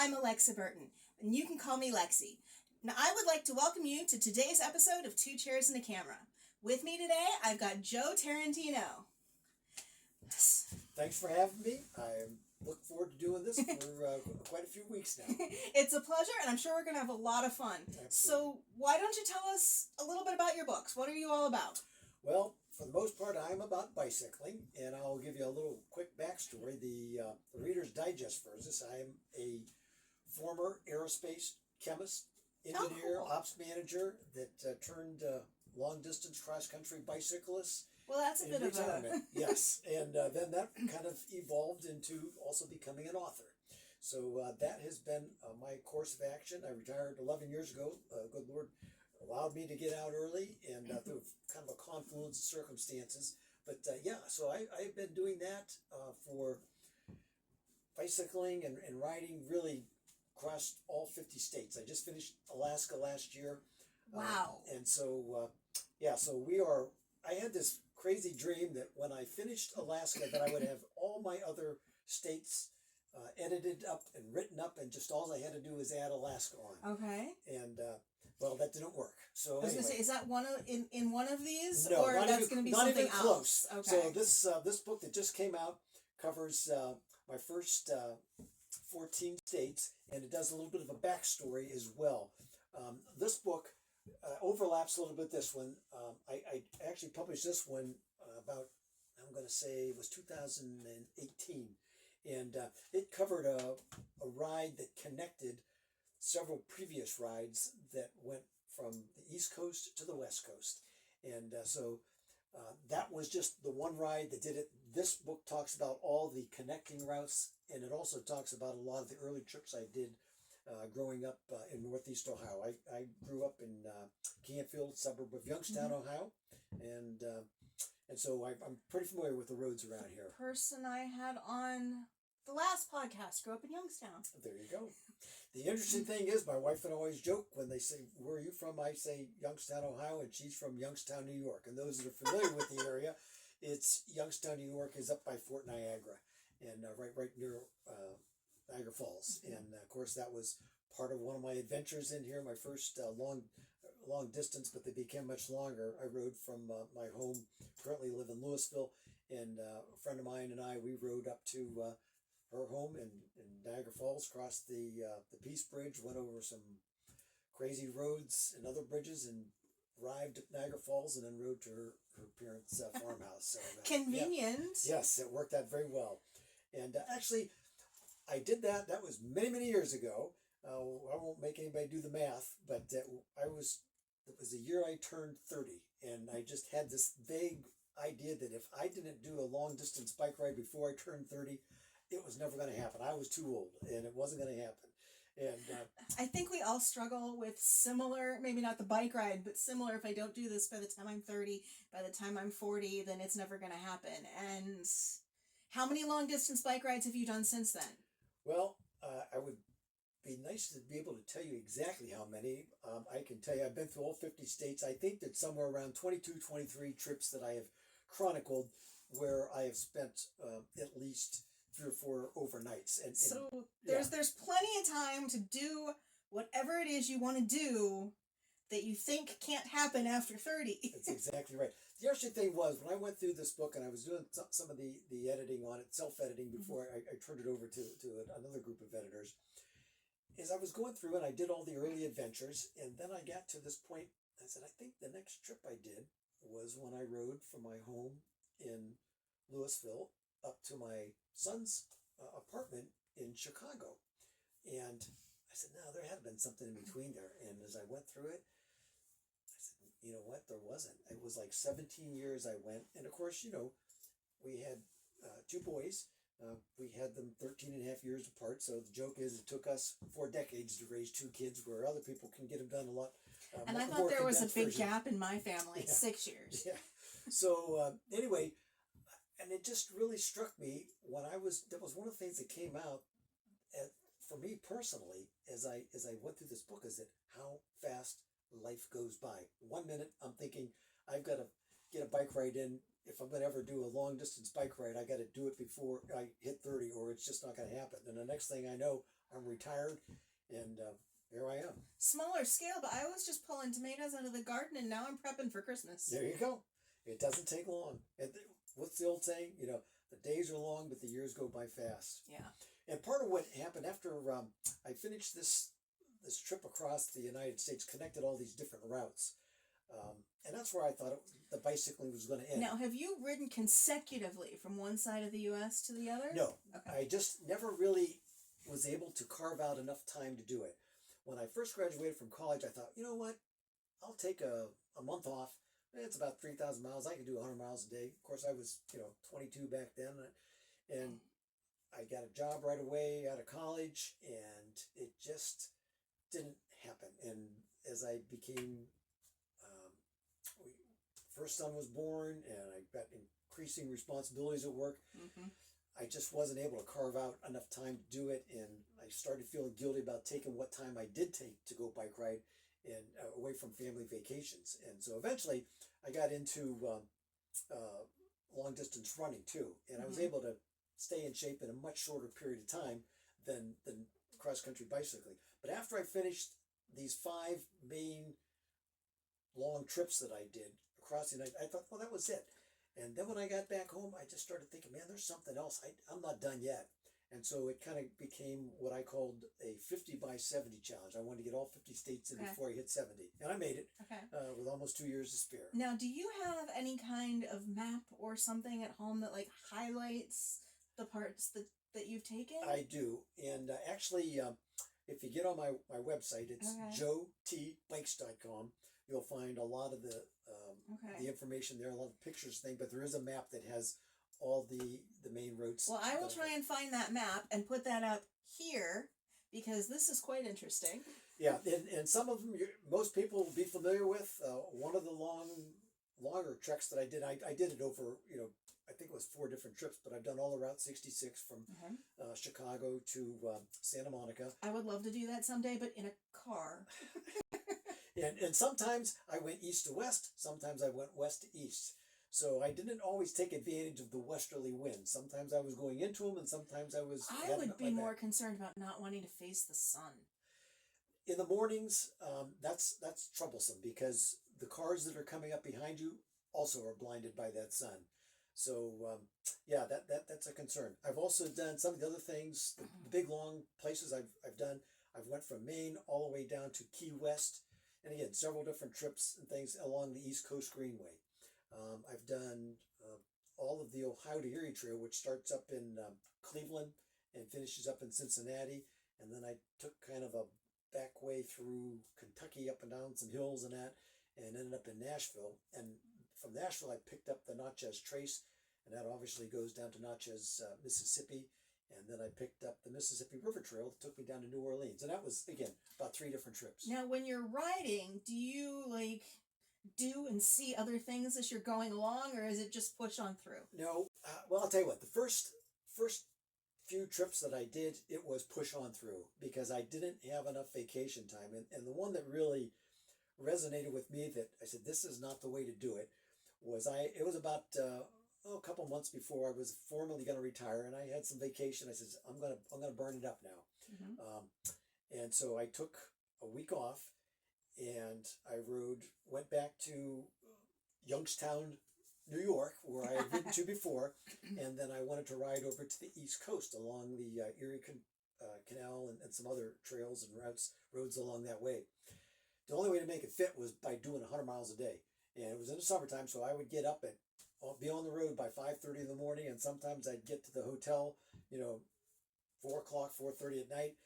I'm Alexa Burton, and you can call me Lexi. Now, I would like to welcome you to today's episode of Two Chairs and a Camera. With me today, I've got Joe Tarantino. Thanks for having me. I look forward to doing this for quite a few weeks now. It's a pleasure, and I'm sure we're going to have a lot of fun. Absolutely. So, why don't you tell us a little bit about your books? What are you all about? Well, for the most part, I'm about bicycling, and I'll give you a little quick backstory. The Reader's Digest versus. I'm a former aerospace chemist, engineer, ops manager that turned long-distance cross-country bicyclist. Well, that's a bit retirement. of a... Yes, and then that kind of evolved into also becoming an author. So that has been my course of action. I retired 11 years ago. Good Lord allowed me to get out early and through kind of a confluence of circumstances. But so I've been doing that for bicycling and riding really across all 50 states. I just finished Alaska last year. Wow. And so, I had this crazy dream that when I finished Alaska that I would have all my other states edited up and written up, and just all I had to do was add Alaska on. Okay. And well, that didn't work. So I was anyway, going to say, is that one of, in one of these, no, or that's going to be not something even else? close. Okay. So this book that just came out covers my first 14 states, and it does a little bit of a backstory as well. This book overlaps a little bit this one. I actually published this one about, I'm going to say it was 2018. And it covered a ride that connected several previous rides that went from the East Coast to the West Coast. And so that was just the one ride that did it. This book talks about all the connecting routes, and it also talks about a lot of the early trips I did growing up in Northeast Ohio. I grew up in Canfield, suburb of Youngstown, Ohio, and so I'm pretty familiar with the roads around here. Person I had on the last podcast grew up in Youngstown. There you go. The interesting thing is, my wife and I always joke when they say, "Where are you from?" I say Youngstown, Ohio, and she's from Youngstown, New York. And those that are familiar with the area, it's Youngstown, New York is up by Fort Niagara, and right near Niagara Falls. And of course, that was part of one of my adventures in here. My first long distance, but they became much longer. I rode from my home. Currently live in Louisville, and a friend of mine and I, we rode up to her home in Niagara Falls, crossed the Peace Bridge, went over some crazy roads and other bridges, and arrived at Niagara Falls, and then rode to her parents' farmhouse. So, convenient. Yeah. Yes, it worked out very well. And actually, I did that. That was many years ago. I won't make anybody do the math, but it was the year I turned 30, and I just had this vague idea that if I didn't do a long distance bike ride before I turned 30, it was never going to happen. I was too old, and it wasn't going to happen. And I think we all struggle with similar, maybe not the bike ride, but similar. If I don't do this by the time I'm 30, by the time I'm 40, then it's never going to happen. And how many long distance bike rides have you done since then? Well, I would be nice to be able to tell you exactly how many. I can tell you I've been through all 50 states. I think that somewhere around 22, 23 trips that I have chronicled where I have spent at least 3 or 4 overnights. And so there's plenty of time to do whatever it is you want to do that you think can't happen after 30. That's exactly right. The interesting thing was, when I went through this book and I was doing some of the editing on it, self-editing, before I turned it over to another group of editors, is I was going through and I did all the early adventures, and then I got to this point, I said, I think the next trip I did was when I rode from my home in Louisville up to my son's apartment in Chicago. And I said, no, there had been something in between there. And as I went through it, I said, you know what, there wasn't. It was like 17 years I went. And of course, we had 2 boys. We had them 13 and a half years apart. So the joke is it took us 4 decades to raise 2 kids, where other people can get them done a lot. And I thought there was a big gap in my family, 6 years. Yeah. So anyway, and it just really struck me when that was one of the things that came out for me personally as I went through this book, is that how fast life goes by. 1 minute I'm thinking I've got to get a bike ride in if I'm going to ever do a long distance bike ride, I got to do it before I hit 30, or it's just not going to happen. And the next thing I know, I'm retired, and here I am. Smaller scale, but I was just pulling tomatoes out of the garden, and now I'm prepping for Christmas. There you go. It doesn't take long. And what's the old saying? You know, the days are long, but the years go by fast. Yeah. And part of what happened after I finished this trip across the United States, connected all these different routes, and that's where I thought the bicycling was going to end. Now, have you ridden consecutively from one side of the U.S. to the other? No, okay. I just never really was able to carve out enough time to do it. When I first graduated from college, I thought, you know what, I'll take a month off. It's about 3,000 miles. I can do 100 miles a day. Of course, I was 22 back then, and I got a job right away out of college, and it just didn't happen. And as I became, first son was born, and I got increasing responsibilities at work. Mm-hmm. I just wasn't able to carve out enough time to do it, and I started feeling guilty about taking what time I did take to go bike ride and away from family vacations. And so eventually I got into long distance running too, and I was able to stay in shape in a much shorter period of time than cross country bicycling. But after I finished these 5 main long trips that I did across the United, I thought, well, that was it. And then when I got back home, I just started thinking, man, there's something else. I'm not done yet. And so it kind of became what I called a 50 by 70 challenge. I wanted to get all 50 states in before I hit 70. And I made it with almost 2 years to spare. Now, do you have any kind of map or something at home that like highlights the parts that you've taken? I do. And actually, if you get on my website, it's joetbikes.com. You'll find a lot of the information there, a lot of pictures thing, but there is a map that has all the main routes. Well, I will try and find that map and put that up here because this is quite interesting. Yeah, and some of them most people will be familiar with. One of the longer treks that I did it over, I think it was 4 different trips, but I've done all the Route 66 from Chicago to Santa Monica. I would love to do that someday, but in a car. And sometimes I went east to west, sometimes I went west to east. So I didn't always take advantage of the westerly winds. Sometimes I was going into them, and sometimes I was... I would be more concerned about not wanting to face the sun. In the mornings, that's troublesome because the cars that are coming up behind you also are blinded by that sun. So yeah, that's a concern. I've also done some of the other things, the big long places I've done. I've went from Maine all the way down to Key West, and again, several different trips and things along the East Coast Greenway. I've done all of the Ohio to Erie Trail, which starts up in Cleveland and finishes up in Cincinnati, and then I took kind of a back way through Kentucky up and down some hills and that, and ended up in Nashville. And from Nashville, I picked up the Natchez Trace, and that obviously goes down to Natchez, Mississippi. And then I picked up the Mississippi River Trail that took me down to New Orleans. And that was, again, about 3 different trips. Now, when you're riding, do you, do and see other things as you're going along, or is it just push on through? No. Well, I'll tell you what. The first few trips that I did, it was push on through because I didn't have enough vacation time. And the one that really resonated with me that I said, this is not the way to do it, was it was about... a couple months before I was formally going to retire, and I had some vacation. I said, I'm gonna burn it up now. And so I took a week off, and I went back to Youngstown, New York, where I had ridden to before, and then I wanted to ride over to the East Coast along the Erie Canal and some other trails and roads along that way. The only way to make it fit was by doing 100 miles a day, and it was in the summertime, so I would get up at be on the road by 5:30 in the morning, and sometimes I'd get to the hotel, 4 o'clock, 4:30 at night,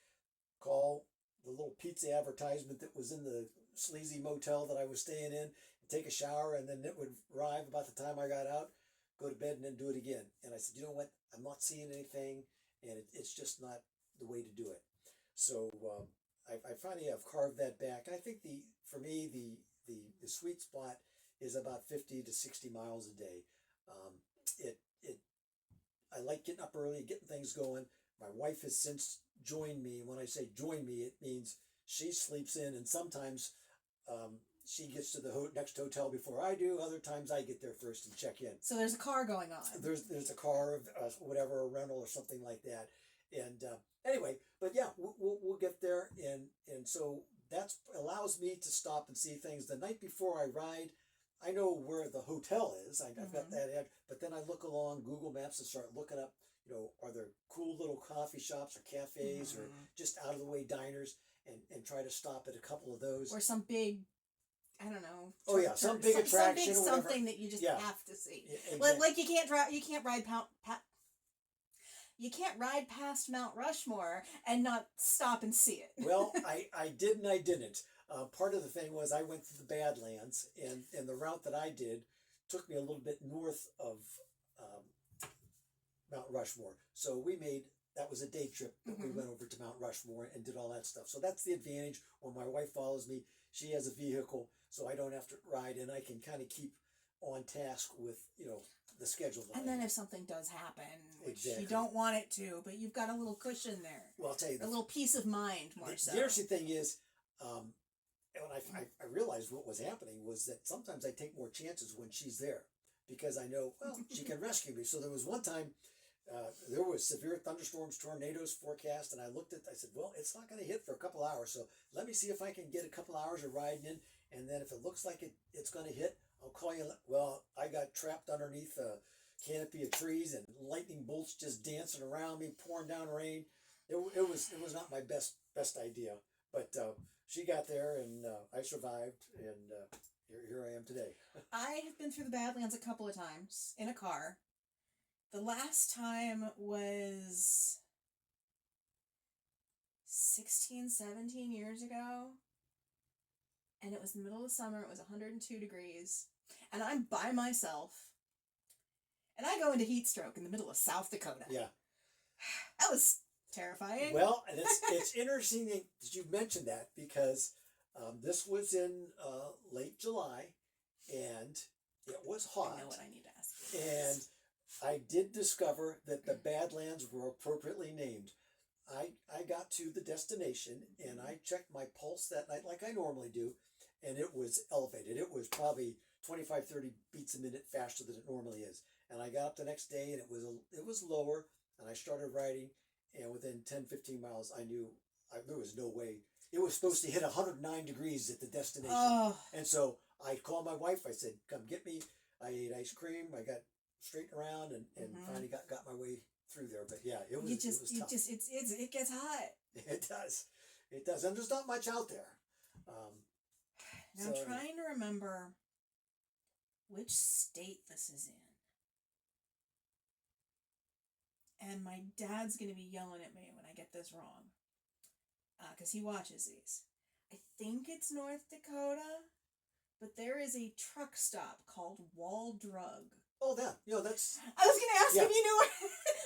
call the little pizza advertisement that was in the sleazy motel that I was staying in, and take a shower, and then it would arrive about the time I got out, go to bed, and then do it again. And I said, you know what, I'm not seeing anything, and it's just not the way to do it. So I finally have carved that back. And I think for me, the sweet spot is about 50 to 60 miles a day. I like getting up early, getting things going. My wife has since joined me. And when I say join me, it means she sleeps in, and sometimes she gets to the next hotel before I do. Other times I get there first and check in. So there's a car going on. There's a car, whatever, a rental or something like that. And anyway, but yeah, we'll get there, and so that allows me to stop and see things. The night before I ride, I know where the hotel is. I've got that ad, but then I look along Google Maps and start looking up, are there cool little coffee shops or cafes or just out of the way diners, and try to stop at a couple of those. Or some big, I don't know. Oh yeah, some big attraction, some big something that you just have to see. Yeah, exactly. Like you can't ride you can't ride past Mount Rushmore and not stop and see it. Well, I did and I didn't. Part of the thing was I went through the Badlands, and the route that I did took me a little bit north of Mount Rushmore. So that was a day trip that we went over to Mount Rushmore and did all that stuff. So that's the advantage when my wife follows me. She has a vehicle, so I don't have to ride, and I can kind of keep on task with, the schedule. And then if something does happen, which you don't want it to, but you've got a little cushion there. Well, I'll tell you. A little peace of mind more so. The interesting thing is, when I realized what was happening was that sometimes I take more chances when she's there because I know, well, she can rescue me. So there was one time there was severe thunderstorms, tornadoes forecast, and I said, well, it's not going to hit for a couple hours, so let me see if I can get a couple hours of riding in, and then if it looks like it's going to hit, I'll call you. Well, I got trapped underneath a canopy of trees and lightning bolts just dancing around me, pouring down rain. It was not my best idea, but she got there, and I survived, and here I am today. I have been through the Badlands a couple of times in a car. The last time was 16, 17 years ago. And it was the middle of summer. It was 102 degrees. And I'm by myself. And I go into heat stroke in the middle of South Dakota. Yeah. That was terrifying. Well, and it's interesting that you mentioned that because this was in late July, and it was hot. I know what I need to ask you. And I did discover that the Badlands were appropriately named. I got to the destination, and I checked my pulse that night like I normally do, and it was elevated. It was probably 25, 30 beats a minute faster than it normally is. And I got up the next day, and it was lower, and I started riding, and within 10, 15 miles, I knew there was no way. It was supposed to hit 109 degrees at the destination. Oh. And so I called my wife. I said, come get me. I ate ice cream. I got straight around and finally got my way through there. But yeah, it was tough. It gets hot. It does. And there's not much out there. Now I'm trying to remember which state this is in. And my dad's going to be yelling at me when I get this wrong. Because he watches these. I think it's North Dakota, but there is a truck stop called Wall Drug. Oh, that's... I was going to ask if you knew where...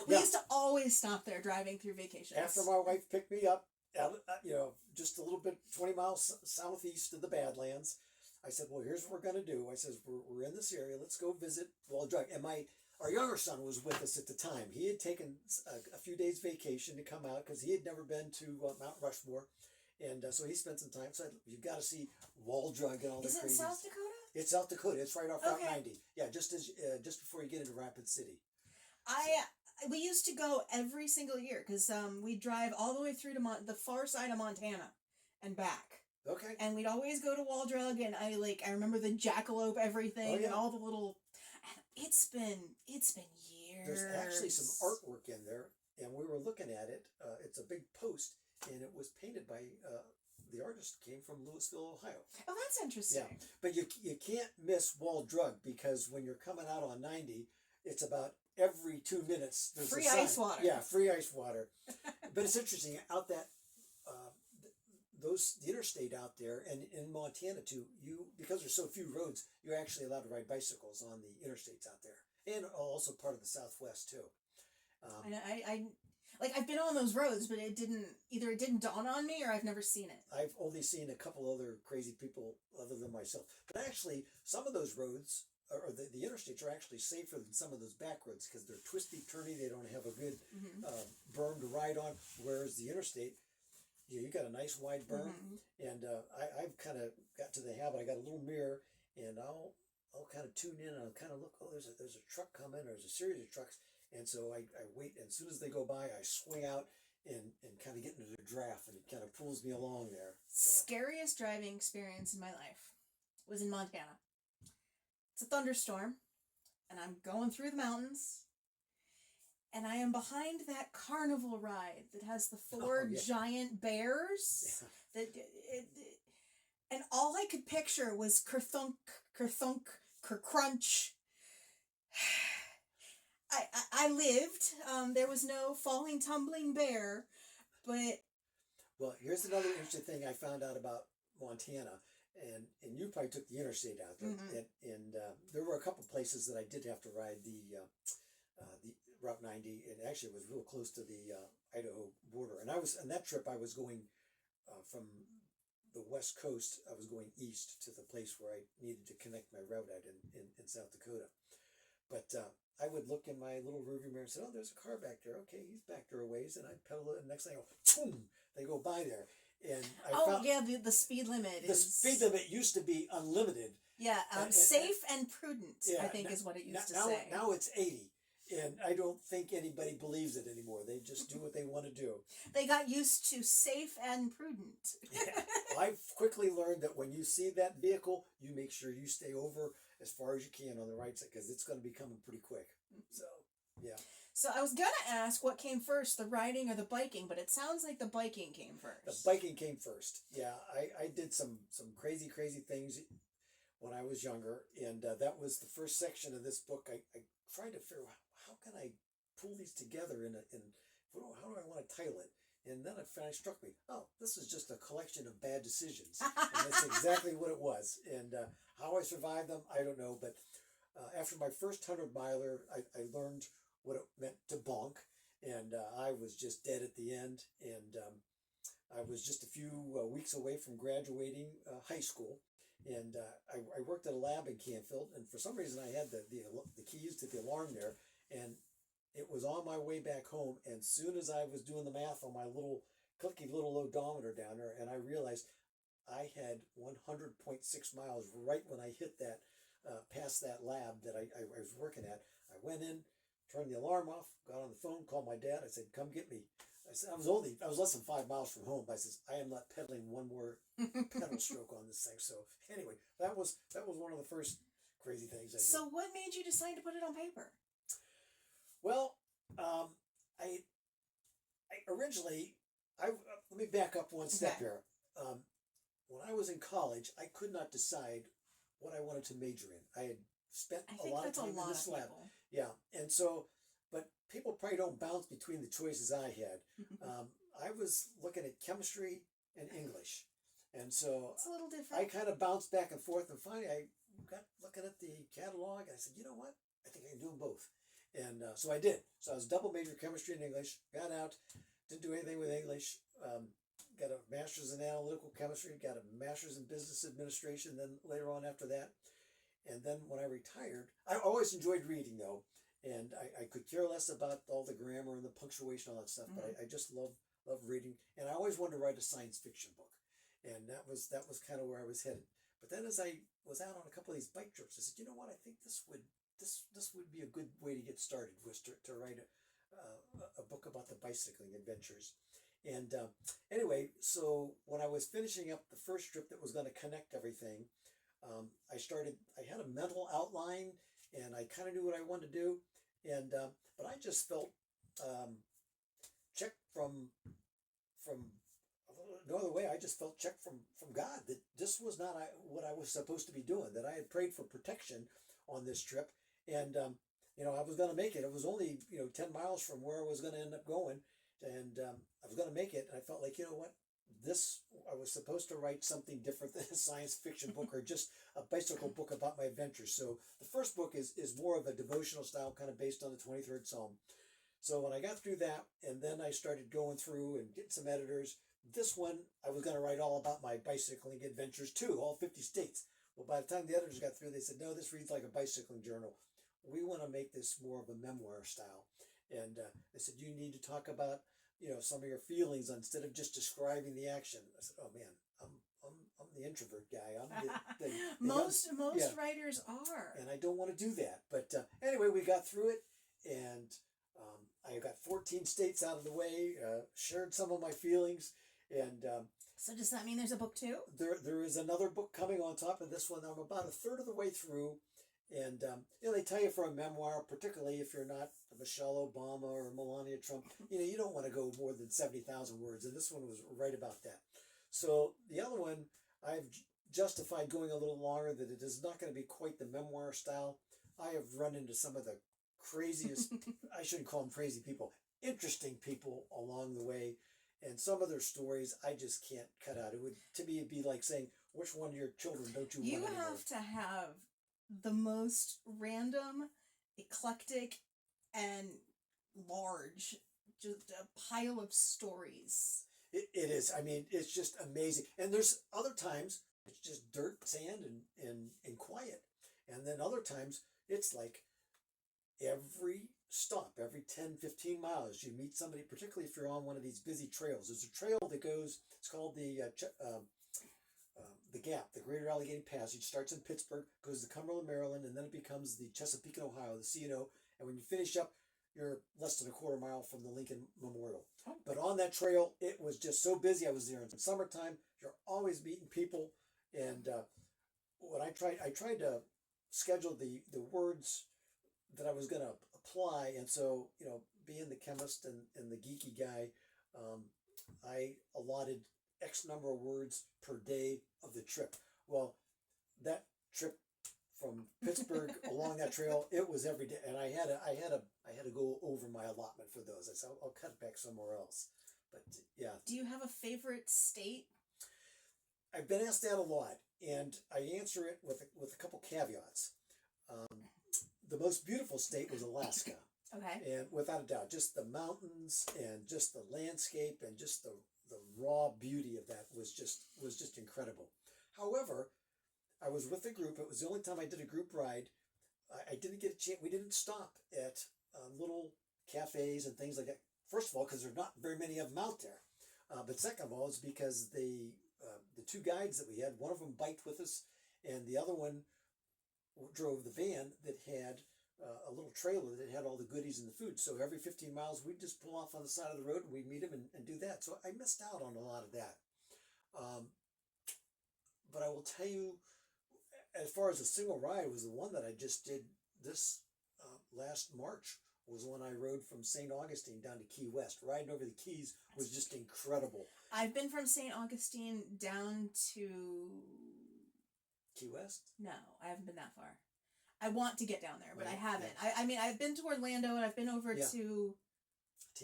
We used to always stop there driving through vacations. After my wife picked me up, just a little bit, 20 miles southeast of the Badlands, I said, well, here's what we're going to do. I says, we're in this area. Let's go visit Wall Drug. And our younger son was with us at the time. He had taken a few days vacation to come out because he had never been to Mount Rushmore. And so he spent some time. So you've got to see Wall Drug and all the crazy. Is it South Dakota? It's South Dakota. It's right off Route 90. Yeah, just before you get into Rapid City. We used to go every single year because we drive all the way through to the far side of Montana and back. Okay. And we'd always go to Wall Drug, and I remember the jackalope everything and all the little. And it's been years. There's actually some artwork in there, and we were looking at it. It's a big post, and it was painted by the artist came from Louisville, Ohio. Oh, that's interesting. Yeah, but you can't miss Wall Drug because when you're coming out on 90, it's about every 2 minutes there's free a sign. ice water. Yeah, free ice water. But it's interesting out that the interstate out there, and in Montana too. Because there's so few roads, you're actually allowed to ride bicycles on the interstates out there, and also part of the Southwest too. I've been on those roads, but it didn't dawn on me, or I've never seen it. I've only seen a couple other crazy people other than myself. But actually, some of those roads, or the interstates, are actually safer than some of those back roads because they're twisty, turny. They don't have a good berm to ride on. Whereas the interstate, you got a nice wide berm, and I've kind of got to the habit. I got a little mirror, and I'll kind of tune in and I'll kind of look. Oh, there's a truck coming, or there's a series of trucks, and so I wait. And as soon as they go by, I swing out and kind of get into the draft, and it kind of pulls me along there. So. Scariest driving experience in my life was in Montana. It's a thunderstorm, and I'm going through the mountains, and I am behind that carnival ride that has the four giant bears. Yeah. And all I could picture was kerthunk, kerthunk, kercrunch. I lived. There was no falling, tumbling bear, but... Well, here's another interesting thing I found out about Montana, and you probably took the interstate out there, and there were a couple places that I did have to ride the Route 90, and actually it was real close to the Idaho border. And on that trip I was going from the west coast. I was going east to the place where I needed to connect my route at in South Dakota. But I would look in my little rearview mirror and say, oh, there's a car back there. Okay, he's back there a ways. And I pedal it, and the next thing I go, boom, they go by there. And the speed limit. The speed limit used to be unlimited. Yeah, safe and prudent, I think is what it used to say. Now it's 80. And I don't think anybody believes it anymore. They just do what they want to do. They got used to safe and prudent. Yeah. Well, I've quickly learned that when you see that vehicle, you make sure you stay over as far as you can on the right side, because it's going to be coming pretty quick. So, yeah. So I was going to ask what came first, the riding or the biking, but it sounds like the biking came first. The biking came first. Yeah, I did some crazy things when I was younger, and that was the first section of this book. I tried to figure out, how can I pull these together how do I want to title it? And then it finally struck me, oh, this is just a collection of bad decisions. And that's exactly what it was. And how I survived them, I don't know. But after my first 100-miler, I learned what it meant to bonk. And I was just dead at the end. And I was just a few weeks away from graduating high school. And I worked at a lab in Canfield. And for some reason, I had the keys to the alarm there. And it was on my way back home, and soon as I was doing the math on my little clicky little odometer down there, and I realized I had 100.6 miles right when I hit that, past that lab that I was working at. I went in, turned the alarm off, got on the phone, called my dad. I said, come get me. I said, I was less than 5 miles from home. But I says, I am not pedaling one more pedal stroke on this thing. So anyway, that was one of the first crazy things I did. So what made you decide to put it on paper? Well, I originally, let me back up one step here. When I was in college, I could not decide what I wanted to major in. I had spent a lot of time in this lab. Yeah, and so, but people probably don't bounce between the choices I had. I was looking at chemistry and English, and so it's a little different. I kind of bounced back and forth, and finally I got looking at the catalog, and I said, you know what? I think I can do them both. And so I did. So I was double major chemistry and English, got out, didn't do anything with English, got a master's in analytical chemistry, got a master's in business administration then later on after that. And then when I retired, I always enjoyed reading though, and I could care less about all the grammar and the punctuation, all that stuff, but I just love reading. And I always wanted to write a science fiction book. And that was kind of where I was headed. But then as I was out on a couple of these bike trips, I said, you know what, I think this would be a good way to get started, was to write a book about the bicycling adventures. And anyway, so when I was finishing up the first trip that was going to connect everything, I had a mental outline, and I kind of knew what I wanted to do, and but I just felt checked from no other way. I just felt checked from God that this was not what I was supposed to be doing, that I had prayed for protection on this trip. And, I was going to make it. It was only, 10 miles from where I was going to end up going. And I was going to make it. And I felt like, you know what? I was supposed to write something different than a science fiction book or just a bicycle book about my adventures. So the first book is more of a devotional style, kind of based on the 23rd Psalm. So when I got through that, and then I started going through and getting some editors, this one, I was going to write all about my bicycling adventures too, all 50 states. Well, by the time the editors got through, they said, no, this reads like a bicycling journal. We want to make this more of a memoir style. And they said, you need to talk about some of your feelings instead of just describing the action. I said, oh man, I'm the introvert guy. I'm the most yeah. writers are, and I don't want to do that. But anyway, we got through it, and I got 14 states out of the way. Shared some of my feelings, and so does that mean there's a book too? There is another book coming on top of this one. I'm about a third of the way through, and they tell you for a memoir, particularly if you're not Michelle Obama or Melania Trump, you don't want to go more than 70,000 words, and this one was right about that. So the other one, I've justified going a little longer, that it is not going to be quite the memoir style. I have run into some of the craziest, I shouldn't call them crazy people, interesting people along the way. And some of their stories I just can't cut out. To me, it'd be like saying, which one of your children don't you want anymore? You have to have the most random, eclectic, and large, just a pile of stories. It is. I mean, it's just amazing. And there's other times it's just dirt, sand, and quiet. And then other times it's like every stop, every 10, 15 miles, you meet somebody, particularly if you're on one of these busy trails. There's a trail that goes, it's called the Gap, the Greater Allegheny Passage. Starts in Pittsburgh, goes to Cumberland, Maryland, and then it becomes the Chesapeake and Ohio, the C&O. And when you finish up, you're less than a quarter mile from the Lincoln Memorial. But on that trail, it was just so busy. I was there in summertime. You're always meeting people. And when I tried to schedule the words that I was going to apply. And so, being the chemist and the geeky guy, I allotted X number of words per day of the trip. Well, that trip from Pittsburgh along that trail, it was every day, and I had to go over my allotment for those. I said, I'll cut back somewhere else. But yeah. Do you have a favorite state? I've been asked that a lot, and I answer it with a couple caveats. The most beautiful state was Alaska. Okay. And without a doubt, just the mountains and just the landscape and just the raw beauty of that was just incredible. However, I was with a group. It was the only time I did a group ride. I didn't get a chance. We didn't stop at little cafes and things like that. First of all, because there's not very many of them out there. But second of all, it's because the two guides that we had, one of them biked with us, and the other one drove the van that had a little trailer that had all the goodies and the food. So every 15 miles, we'd just pull off on the side of the road and we'd meet him and do that. So I missed out on a lot of that. But I will tell you, as far as a single ride, was the one that I just did this last March. Was when I rode from St. Augustine down to Key West. Riding over the Keys was just incredible. I've been from St. Augustine down to Key West? No, I haven't been that far. I want to get down there, but Right, I haven't. yeah. I mean, I've been to Orlando and I've been over to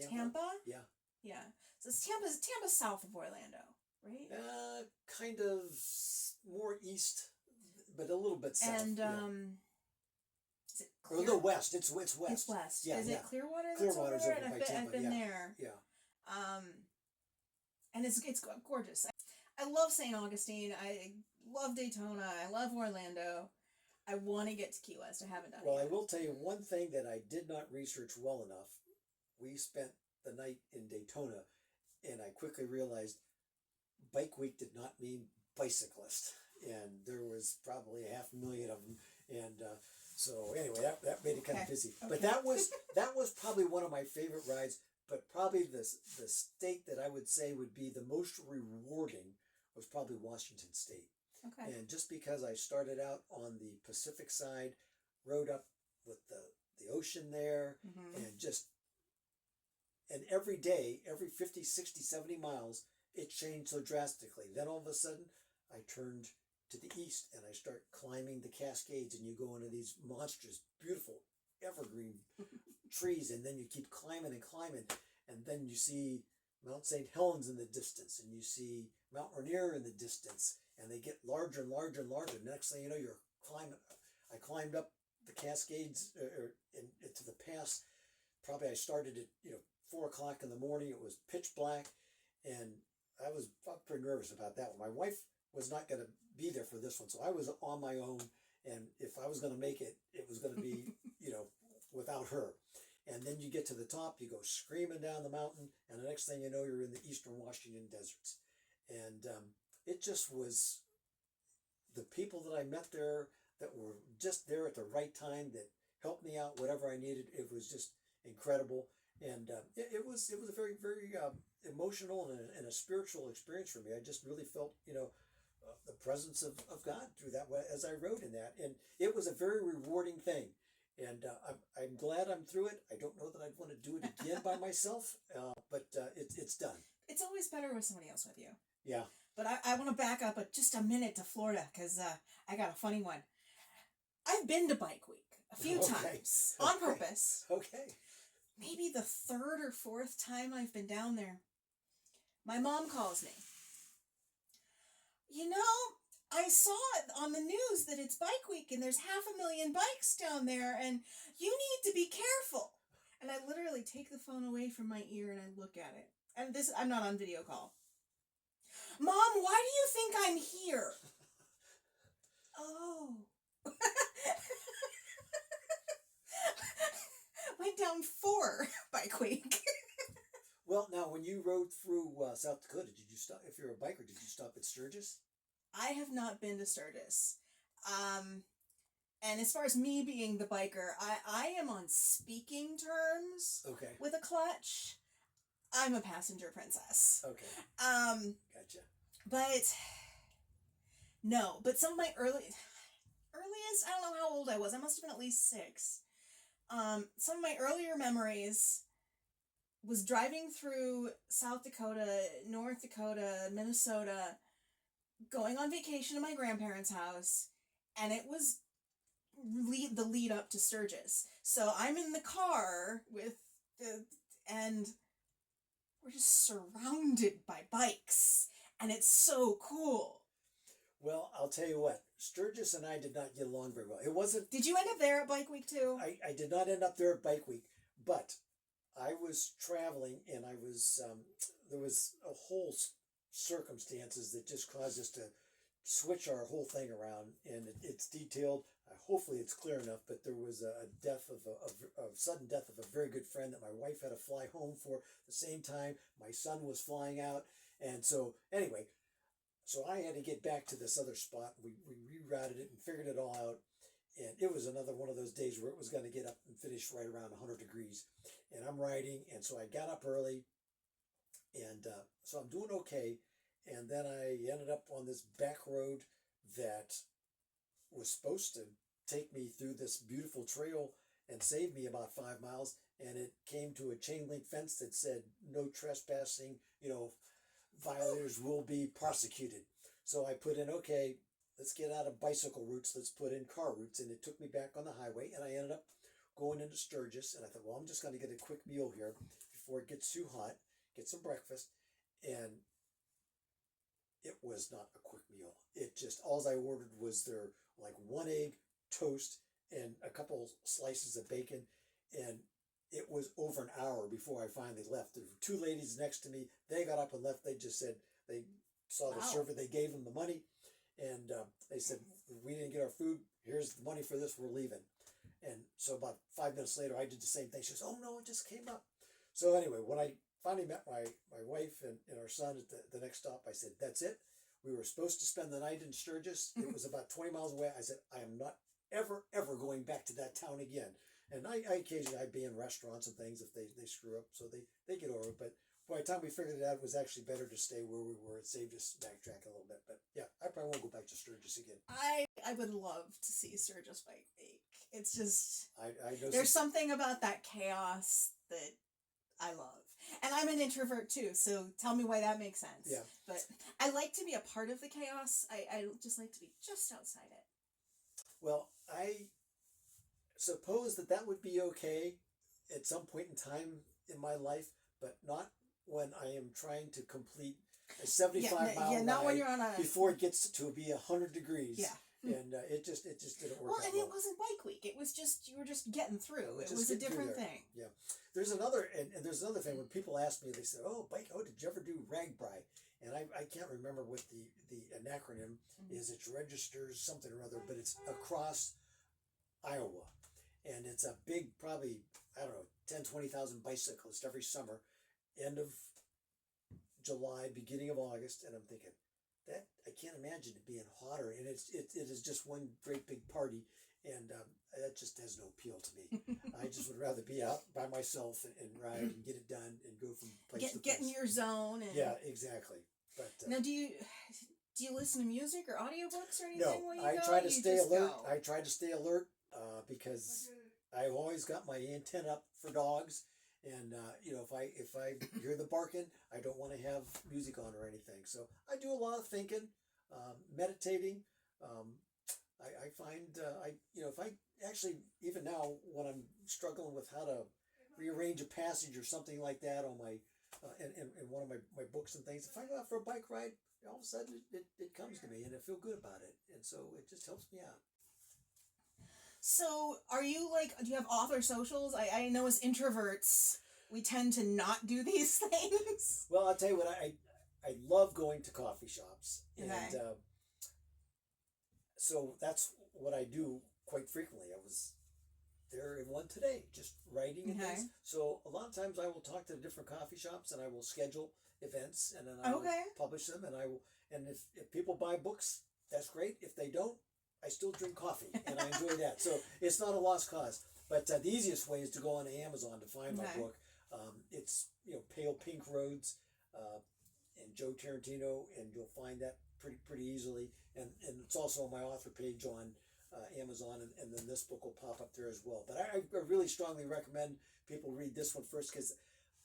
Tampa. Yeah. Yeah. So Tampa's south of Orlando, right? Kind of more east, but a little bit south. And is it or a little west. It's west. It's west. Yeah, Is yeah. it Clearwater? Clearwater's over there? by Tampa. I've been there. Yeah. And it's gorgeous. I love St. Augustine. I love Daytona. I love Orlando. I want to get to Key West. I haven't done it Well, yet. I will tell you one thing that I did not research well enough. We spent the night in Daytona, and I quickly realized Bike Week did not mean bicyclist, and there was probably 500,000 of them, and so anyway, that made it kind of busy. Okay. But that was probably one of my favorite rides. But probably the state that I would say would be the most rewarding was probably Washington State. Okay. And just because I started out on the Pacific side, rode up with the ocean there, Mm-hmm. and every day, every 50, 60, 70 miles, it changed so drastically. Then all of a sudden, I turned to the east and I start climbing the Cascades, and you go into these monstrous, beautiful, evergreen trees, and then you keep climbing and climbing, and then you see Mount St. Helens in the distance, and you see Mount Rainier in the distance, and they get larger and larger and larger. Next thing you know, you're climbing. I climbed up the Cascades into the pass. Probably I started at 4:00 in the morning. It was pitch black, and I was pretty nervous about that one. My wife was not going to be there for this one, so I was on my own. And if I was going to make it, it was going to be without her. and then you get to the top, you go screaming down the mountain, and the next thing you know, you're in the eastern Washington deserts. And it just was the people that I met there that were just there at the right time that helped me out whatever I needed. It was just incredible, and it was a very emotional and a spiritual experience for me. I just really felt the presence of God through that as I rode in that, and it was a very rewarding thing. And I'm glad I'm through it. I don't know that I'd want to do it again by myself, but it's done. It's always better with somebody else with you. Yeah. But I want to back up just a minute to Florida because I got a funny one. I've been to Bike Week a few times on purpose. Okay. Maybe the third or fourth time I've been down there. My mom calls me. I saw it on the news that it's Bike Week and there's 500,000 bikes down there and you need to be careful. And I literally take the phone away from my ear and I look at it. And I'm not on video call. Mom, why do you think I'm here? Oh. Went down 4 Bike Week. Well, now, when you rode through South Dakota, did you stop? If you're a biker, did you stop at Sturgis? I have not been to Sturgis. And as far as me being the biker, I am on speaking terms with a clutch. I'm a passenger princess. Okay. Gotcha. But no, but some of my earliest, I don't know how old I was. I must have been at least 6. Some of my earlier memories was driving through South Dakota, North Dakota, Minnesota, going on vacation to my grandparents' house, and it was the lead up to Sturgis. So I'm in the car and we're just surrounded by bikes, and it's so cool. Well, I'll tell you what, Sturgis and I did not get along very well. It wasn't... Did you end up there at Bike Week too? I did not end up there at Bike Week, but I was traveling and I was, there was a whole circumstances that just caused us to switch our whole thing around, and it's detailed. Hopefully it's clear enough, but there was a death a sudden death of a very good friend that my wife had to fly home for the same time. My son was flying out, and so anyway, so I had to get back to this other spot. We rerouted it and figured it all out, and it was another one of those days where it was going to get up and finish right around 100 degrees, and I'm riding, and so I got up early, and so I'm doing okay, and then I ended up on this back road that was supposed to take me through this beautiful trail and save me about 5 miles, and it came to a chain link fence that said no trespassing, violators will be prosecuted. So I put in, okay, let's get out of bicycle routes, let's put in car routes, and it took me back on the highway, and I ended up going into Sturgis, and I thought, well, I'm just going to get a quick meal here before it gets too hot, get some breakfast, and it was not a quick meal. It just, all I ordered was their, 1 egg, toast, and a couple slices of bacon, and it was over an hour before I finally left. There were 2 ladies next to me. They got up and left. They just said, they saw the server, they gave them the money, and they said, we didn't get our food, here's the money for this, we're leaving. And so about 5 minutes later, I did the same thing. She goes, oh no, it just came up. So anyway, when I finally met my wife and our son at the next stop, I said, that's it. We were supposed to spend the night in Sturgis. It was about 20 miles away. I said, I am not ever going back to that town again. And I occasionally, I'd be in restaurants and things if they screw up, so they get over it. But by the time we figured it out, it was actually better to stay where we were. It saved us backtrack a little bit. But yeah, I probably won't go back to Sturgis again. I would love to see Sturgis Bike Week. It's just, I know there's something about that chaos that I love. And I'm an introvert too, so tell me why that makes sense. Yeah. But I like to be a part of the chaos. I just like to be just outside it. Well, I suppose that would be okay at some point in time in my life, but not when I am trying to complete a 75 mile ride, not when you're on a... before it gets to be 100 degrees. Yeah. And it just didn't work out. Well, and it wasn't Bike Week. It was just, you were just getting through. It was a different thing. Yeah. There's another thing when people ask me, they say, did you ever do RAGBRAI? And I can't remember what the acronym is. It registers something or other, but it's across Iowa. and it's a big, probably, I don't know, 10, 20,000 bicyclists every summer, end of July, beginning of August, and I'm thinking, that I can't imagine it being hotter, and it is just one great big party, and that just has no appeal to me. I just would rather be out by myself and ride and get it done and go from place to place. Get in your zone. And... Yeah, exactly. But now, do you listen to music or audiobooks or anything? No, when you I go? try to stay alert. Go? I try to stay alert because I've always got my antenna up for dogs. And if I hear the barking, I don't want to have music on or anything. So I do a lot of thinking, meditating. I find if I actually, even now when I'm struggling with how to rearrange a passage or something like that on my in one of my books and things, if I go out for a bike ride, all of a sudden it comes to me and I feel good about it, and so it just helps me out. So, are you do you have author socials? I know as introverts, we tend to not do these things. Well, I'll tell you what, I love going to coffee shops. And so that's what I do quite frequently. I was there in one today, just writing and things. So a lot of times I will talk to the different coffee shops and I will schedule events and then I will publish them, and if people buy books, that's great. If they don't, I still drink coffee, and I enjoy that. So it's not a lost cause. But the easiest way is to go on Amazon to find my book. It's Pale Pink Roads and Joe Tarantino, and you'll find that pretty easily. And it's also on my author page on Amazon, and then this book will pop up there as well. But I really strongly recommend people read this one first, because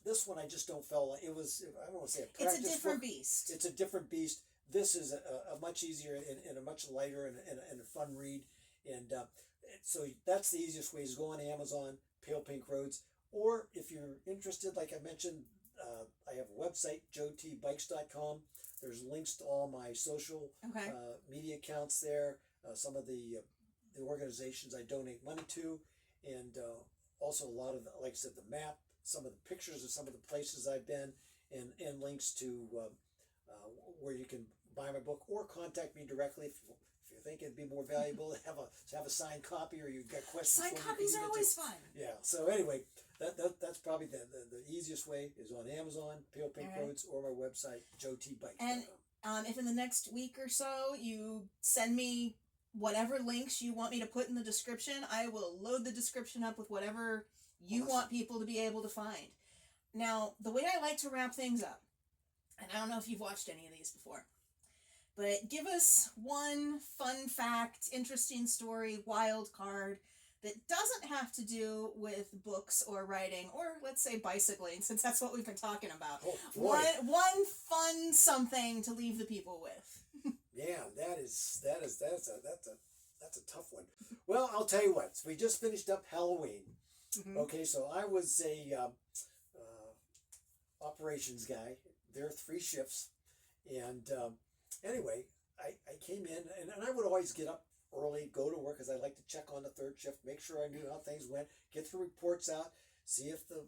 this one I just don't feel like it was. I don't want to say a practice. It's a different book. beast. It's a different beast. This is a much easier and a much lighter and a fun read. And so that's the easiest way, is go on Amazon, Pale Pink Roads. Or if you're interested, like I mentioned, I have a website, joetbikes.com. There's links to all my social media accounts there, some of the organizations I donate money to, and also a lot of, like I said, the map, some of the pictures of some of the places I've been, and links to where you can buy my book or contact me directly if you think it'd be more valuable to have a signed copy, or you've got questions. Signed copies are always fun. Yeah. So anyway, that's probably the easiest way, is on Amazon, Pale Pink Roads, or my website, joetbikes.com. And if in the next week or so you send me whatever links you want me to put in the description, I will load the description up with whatever you want people to be able to find. Now, the way I like to wrap things up, and I don't know if you've watched any of these before, but give us one fun fact, interesting story, wild card that doesn't have to do with books or writing, or let's say bicycling, since that's what we've been talking about. Oh, one fun something to leave the people with. Yeah, that's a tough one. Well, I'll tell you what. We just finished up Halloween. Okay, so I was a operations guy. There are 3 shifts, and anyway, I came in, and I would always get up early, go to work, because I like to check on the 3rd shift, make sure I knew how things went, get the reports out, see if the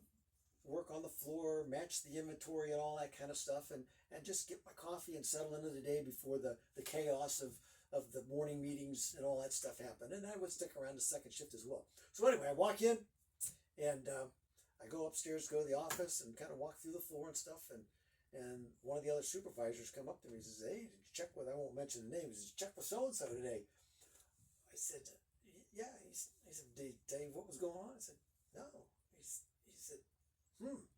work on the floor matched the inventory and all that kind of stuff, and just get my coffee and settle into the day before the chaos of the morning meetings and all that stuff happened. And I would stick around the 2nd shift as well. So anyway, I walk in, and I go upstairs, go to the office, and kind of walk through the floor and stuff, and one of the other supervisors come up to me and says, "Hey, did you check with," I won't mention the name, he says, "Check with so-and-so today?" I said, "Yeah." He said, "Did he tell you what was going on?" I said, "No." He said,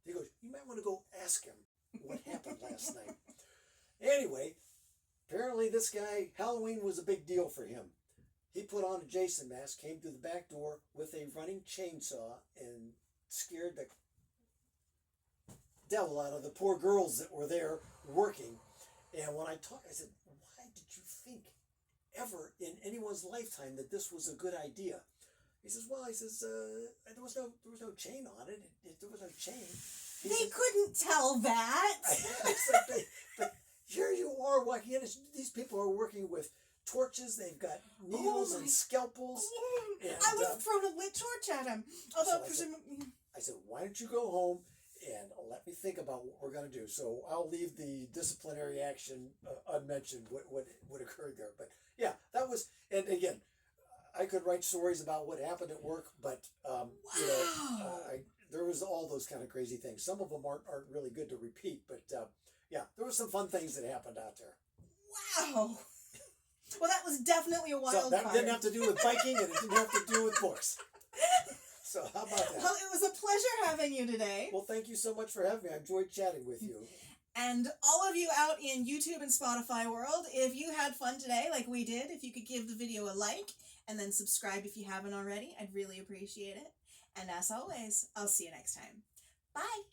He goes, "You might want to go ask him what happened last night." Anyway, apparently this guy, Halloween was a big deal for him. He put on a Jason mask, came through the back door with a running chainsaw, and scared the devil out of the poor girls that were there working. And when I talked, I said, "Why did you think ever in anyone's lifetime that this was a good idea?" He says, "Well," he says, there was no chain on it. There was no chain." They couldn't tell that. I said, but here you are walking in. These people are working with torches. They've got needles and scalpels. And, I would have thrown a lit torch at him. Although presumably, I said, "Why don't you go home and let me think about what we're going to do?" So I'll leave the disciplinary action unmentioned, what occurred there. But yeah, that was, and again, I could write stories about what happened at work, but you know, there was all those kind of crazy things. Some of them aren't really good to repeat, but yeah, there were some fun things that happened out there. Wow. Well, that was definitely a wild So that card. didn't have to do with biking, and it didn't have to do with books. So how about that? Well, it was a pleasure having you today. Well, thank you so much for having me. I enjoyed chatting with you. And all of you out in YouTube and Spotify world, if you had fun today like we did, if you could give the video a like and then subscribe if you haven't already, I'd really appreciate it. And as always, I'll see you next time. Bye!